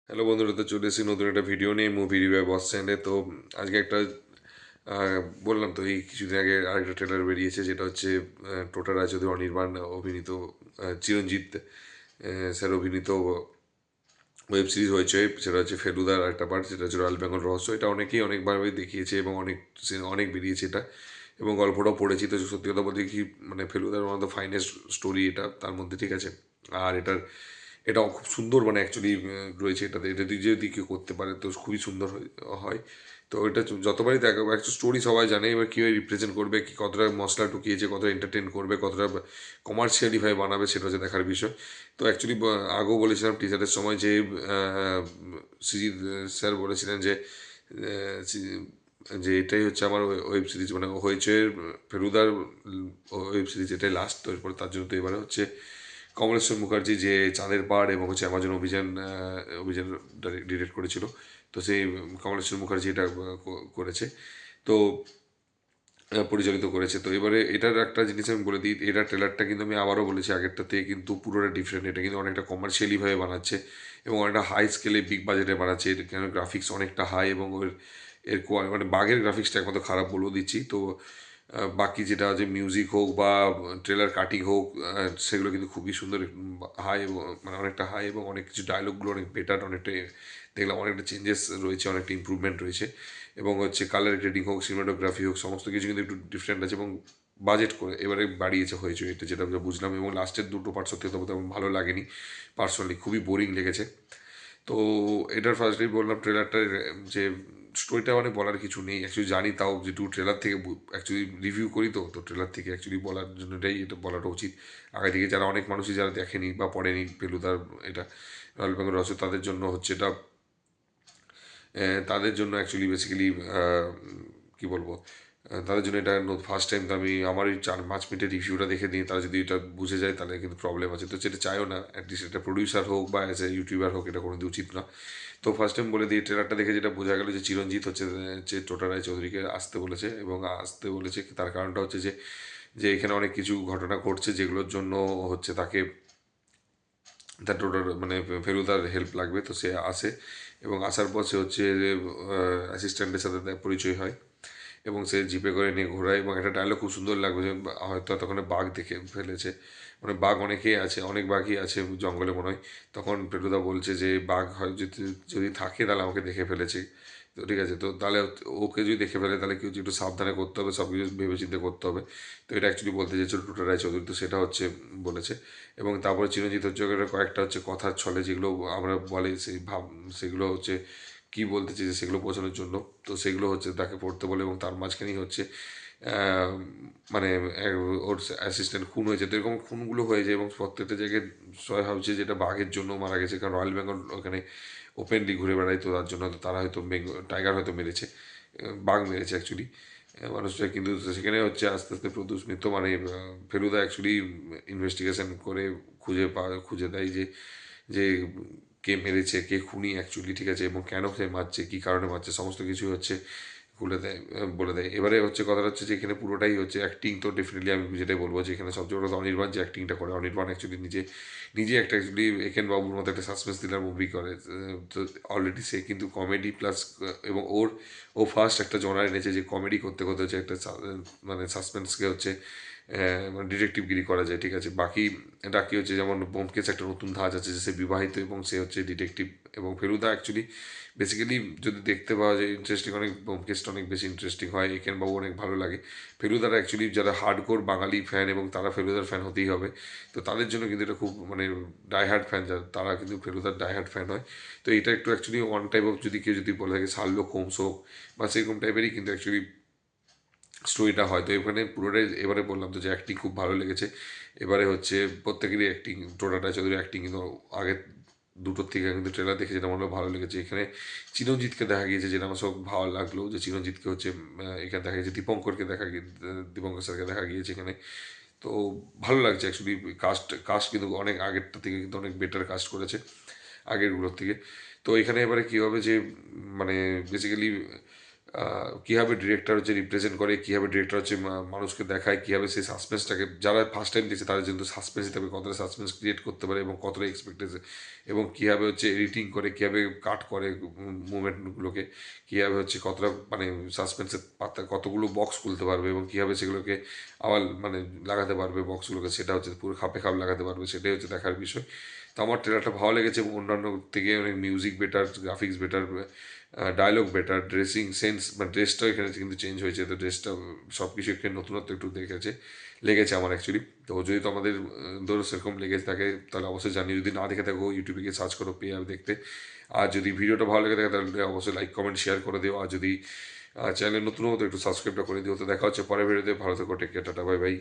Hello বন্ধুরা, তো চলে এসেছি নতুন একটা ভিডিও নিয়ে মুভি রিভিউ বস চ্যানেলে। তো আজকে একটা বললাম তো, এই কিছুদিন আগে আরেকটা ট্রেলার বেরিয়েছে, যেটা হচ্ছে টোটা রায়চৌধুরী অনির্বাণ অভিনীত, চিরঞ্জিত স্যার অভিনীত ওয়েব সিরিজ হয়েছে। সেটা হচ্ছে ফেলুদার একটা পার্ট, যেটা হচ্ছে রয়্যাল বেঙ্গল রহস্য। এটা অনেকেই অনেকভাবে দেখিয়েছে এবং অনেক বেরিয়েছে এটা, এবং গল্পটাও পড়েছি। তো সত্যি কথা বলতে কি, মানে ফেলুদার one of the finest story এটা তার মধ্যে, ঠিক আছে। আর এটাও খুব সুন্দর, মানে অ্যাকচুয়ালি রয়েছে এটাতে। এটা যদি কেউ করতে পারে তো খুবই সুন্দর হয়। তো এটা যতবারই দেখা একটা স্টোরি সবাই জানে, এবার কীভাবে রিপ্রেজেন্ট করবে, কি কতটা মশলা ঢুকিয়েছে, কতটা এন্টারটেন করবে, কতটা কমার্শিয়ালিভাবে বানাবে, সেটা হচ্ছে দেখার বিষয়। তো অ্যাকচুয়ালি আগেও বলেছিলাম টিজারের সময় যে সৃজিৎ স্যার বলেছিলেন যে যে এটাই হচ্ছে আমার ওয়েব সিরিজ, মানে হয়েছে ফেলুদার ওয়েব সিরিজ, এটাই লাস্ট। তো এরপর তার জন্য তো এবারে হচ্ছে কমলেশ্বর মুখার্জি, যে চাঁদের পাহাড় এবং হচ্ছে অ্যামাজন অভিযান ডিরেক্ট করেছিল। তো সেই কমলেশ্বর মুখার্জি এটা করেছে, তো পরিচালিত করেছে। তো এবারে এটার একটা জিনিস আমি বলে দিই, এটার ট্রেলারটা কিন্তু আমি আবারও বলেছি আগেরটা থেকে কিন্তু পুরোটা ডিফারেন্ট। এটা কিন্তু অনেকটা কমার্শিয়ালিভাবে বানাচ্ছে এবং অনেকটা হাই স্কেলে বিগ বাজেটে বানাচ্ছে। এর কেন গ্রাফিক্স অনেকটা হাই, এবং মানে বাঘের গ্রাফিক্সটা একমাত্র খারাপ বলেও দিচ্ছি। তো বাকি যেটা যে মিউজিক হোক বা ট্রেলার কাটিং হোক, সেগুলো কিন্তু খুবই সুন্দর, হাই, এবং মানে অনেকটা হাই, এবং অনেক কিছু ডায়লগগুলো অনেক বেটার, অনেকটা দেখলাম অনেকটা চেঞ্জেস রয়েছে, অনেকটা ইম্প্রুভমেন্ট রয়েছে। এবং হচ্ছে কালার গ্রেডিং হোক, সিনেমাটোগ্রাফি হোক, সমস্ত কিছু কিন্তু একটু ডিফারেন্ট আছে, এবং বাজেট করে এবারে বাড়িয়েছে হয়েছে এটা, যেটা আমরা বুঝলাম। এবং লাস্টের দুটো পার্ট সত্যি কথা বলতে আমার ভালো লাগেনি, পার্সোনালি খুবই বোরিং লেগেছে। তো এটার ফার্স্টেই বললাম ট্রেলারটার যে স্টোরিটা মানে বলার কিছু নেই অ্যাকচুয়ালি, জানি, তাও যেটু ট্রেলার থেকে অ্যাকচুয়ালি রিভিউ করি, তো ট্রেলার থেকে অ্যাকচুয়ালি বলার জন্য এটাই, এটা বলাটা উচিত আগে থেকে। যারা অনেক মানুষই যারা দেখেনি বা পড়েনি ফেলুদার এটা রয়্যাল বেঙ্গল রহস্য, তাদের জন্য হচ্ছে এটা, তাদের জন্য অ্যাকচুয়ালি বেসিক্যালি কী বলবো, তাদের জন্য এটা ফার্স্ট টাইম। তো আমি আমার ওই 4-5 মিনিটের রিভিউটা দেখে নিই, তারা যদি এটা বুঝে যায় তাহলে কিন্তু প্রবলেম আছে। তো সেটা চাইও না, অ্যাটলিস্ট এটা প্রডিউসার হোক বা অ্যাজ এ ইউটিউবার হোক, এটা কোনো উচিত না। তো ফার্স্ট টাইম বলে দিই, ট্রেলারটা দেখে যেটা বোঝা গেল যে চিরঞ্জিত হচ্ছে যে টোটা রায়চৌধুরীকে আসতে বলেছে, এবং আসতে বলেছে তার কারণটা হচ্ছে যে যে এখানে অনেক কিছু ঘটনা ঘটছে, যেগুলোর জন্য হচ্ছে তাকে তার টোটাল মানে ফেলুদার হেল্প লাগবে। তো সে আসে, এবং আসার পর সে হচ্ছে অ্যাসিস্ট্যান্টের সাথে তার পরিচয় হয়, এবং সে জিপে করে নিয়ে ঘোরায়। এবং একটা ডায়লগ খুব সুন্দর লাগবে যে হয়তো তখন বাঘ দেখে ফেলেছে, মানে বাঘ অনেকেই আছে, অনেক বাঘই আছে জঙ্গলে মনে হয়। তখন ফেলুদা বলছে যে বাঘ হয় যদি যদি থাকে তাহলে আমাকে দেখে ফেলেছে। তো ঠিক আছে, তো তাহলে ওকে যদি দেখে ফেলে তাহলে কিছু একটু সাবধানে করতে হবে, সব কিছু ভেবেচিন্তে করতে হবে। তো এটা অ্যাকচুয়ালি বলতে চেয়েছিল টোটা রায়চৌধুরী, তো সেটা হচ্ছে বলেছে। এবং তারপরে চিরঞ্জিত হচ্ছে কয়েকটা হচ্ছে কথার ছলে, যেগুলো আমরা বলে সেই সেগুলো হচ্ছে কী বলতে চেয়েছে সেগুলো বোঝানোর জন্য। তো সেগুলো হচ্ছে তাকে পড়তে বলে, এবং তার মাঝখানেই হচ্ছে আহ, মানে ওর অ্যাসিস্ট্যান্ট খুন হয়েছে। তো এরকম খুনগুলো হয়েছে, এবং প্রত্যেকটা জায়গায় সবাই ভাবছে যেটা বাঘের জন্য মারা গেছে, কারণ রয়্যাল বেঙ্গল ওখানে ওপেনলি ঘুরে বেড়ায়। তো তার জন্য তারা হয়তো টাইগার হয়তো মেরেছে, বাঘ মেরেছে অ্যাকচুয়ালি মানুষটা। কিন্তু সেখানে হচ্ছে আস্তে আস্তে প্রদূষ মিত্র, মানে ফেলুদা অ্যাকচুয়ালি ইনভেস্টিগেশন করে খুঁজে দেয় যে যে কে মেরেছে, কে খুনি অ্যাকচুয়ালি, ঠিক আছে, এবং কেন সে মারছে, কী কারণে মারছে, সমস্ত কিছু হচ্ছে খুলে দেয়, বলে দেয়। এবারে হচ্ছে কথাটা হচ্ছে যে এখানে পুরোটাই হচ্ছে অ্যাক্টিং। তো ডেফিনেটলি আমি যেটাই বলবো যে এখানে সবচেয়ে বড় কথা অনির্বাণ যে অ্যাক্টিংটা করে, অনির্বাণ অ্যাকচুয়ালি নিজে নিজে একটা অ্যাকচুয়ালি একেন বাবুর মতো একটা সাসপেন্স থ্রিলার মুভি করে। তো অলরেডি সে কিন্তু কমেডি প্লাস, এবং ও ফার্স্ট একটা জনার এনেছে যে কমেডি করতে করতে হচ্ছে একটা মানে সাসপেন্সকে হচ্ছে মানে ডিটেকটিভগিরি করা যায়, ঠিক আছে। বাকি এটা কি হচ্ছে, যেমন ব্যোমকেশ একটা নতুন ধাঁচ আছে যে সে বিবাহিত এবং সে হচ্ছে ডিটেকটিভ। এবং ফেলুদা অ্যাকচুয়ালি বেসিক্যালি যদি দেখতে পাওয়া যায় ইন্টারেস্টিং, অনেক ব্যোমকেশটা অনেক বেশি ইন্টারেস্টিং হয়, একেনবাবু অনেক ভালো লাগে। ফেলুদার অ্যাকচুয়ালি যারা হার্ডকোর বাঙালি ফ্যান, এবং তারা ফেলুদার ফ্যান হতেই হবে। তো তাদের জন্য কিন্তু এটা খুব মানে ডাইহার্ড ফ্যান, যারা তারা কিন্তু ফেলুদার ডাইহার্ড ফ্যান হয়। তো এটা একটু অ্যাকচুয়ালি ওয়ান টাইপ অফ, যদি কেউ যদি বলে থাকে শার্লক হোমস হোক বা সেরকম টাইপেরই কিন্তু অ্যাকচুয়ালি স্টোরিটা হয়। তো এখানে পুরোটাই এবারে বললাম তো যে অ্যাক্টিং খুব ভালো লেগেছে। এবারে হচ্ছে প্রত্যেকেরই অ্যাক্টিং, টোটা রায়চৌধুরী অ্যাক্টিং কিন্তু আগে দুটোর থেকে কিন্তু ট্রেলার দেখে যেটা আমার ভালো লেগেছে। এখানে চিরঞ্জিতকে দেখা গিয়েছে, যেটা আমার সব ভালো লাগলো যে চিরঞ্জিতকে হচ্ছে এখানে দেখা গেছে, দীপঙ্করকে দেখা গিয়ে দীপঙ্কর স্যারকে দেখা গিয়েছে এখানে। তো ভালো লাগছে অ্যাকচুয়ালি। কাস্ট কাস্ট কিন্তু অনেক আগেরটা থেকে কিন্তু অনেক বেটার কাস্ট করেছে আগেরগুলোর থেকে। তো এখানে এবারে কী হবে যে মানে বেসিক্যালি কীভাবে ডিরেক্টর হচ্ছে রিপ্রেজেন্ট করে, কীভাবে ডিরেক্টর হচ্ছে মানুষকে দেখায়, কীভাবে সেই সাসপেন্সটাকে, যারা ফার্স্ট টাইম দেখছে তাদের জন্য সাসপেন্স হিসাবে কতটা সাসপেন্স ক্রিয়েট করতে পারে এবং কতটা এক্সপেক্টেশন, এবং কীভাবে হচ্ছে এডিটিং করে, কীভাবে কাট করে মুভমেন্টগুলোকে, কীভাবে হচ্ছে কতটা মানে সাসপেন্সের পাতা কতগুলো বক্স খুলতে পারবে এবং কীভাবে সেগুলোকে আবার মানে লাগাতে পারবে বক্সগুলোকে, সেটা হচ্ছে পুরো খাপে খাপ লাগাতে পারবে, সেটাই হচ্ছে দেখার বিষয়। তো আমার ট্রেলারটা ভালো লেগেছে এবং অন্যান্য থেকে অনেক music better, graphics better, dialogue better, dressing sense বা ড্রেসটাও এখানে কিন্তু চেঞ্জ হয়েছে, তো ড্রেসটা সব কিছু এখানে নতুনত্ব একটু লেগেছে আমার অ্যাকচুয়ালি। তো যদি তোমাদের ধরো সেরকম লেগে থাকে তাহলে অবশ্যই জানিয়ে, যদি না দেখে থাকো ইউটিউবে গিয়ে সার্চ করো পেয়ে দেখতে। আর যদি ভিডিওটা ভালো লেগে থাকে তাহলে অবশ্যই লাইক কমেন্ট শেয়ার করে দিও, আর যদি চ্যানেল নতুন হতো একটু সাবস্ক্রাইবটা করে দিও। তো দেখা হচ্ছে পরের ভিডিওতে, ভালো থেকো, take care, tata, bye by.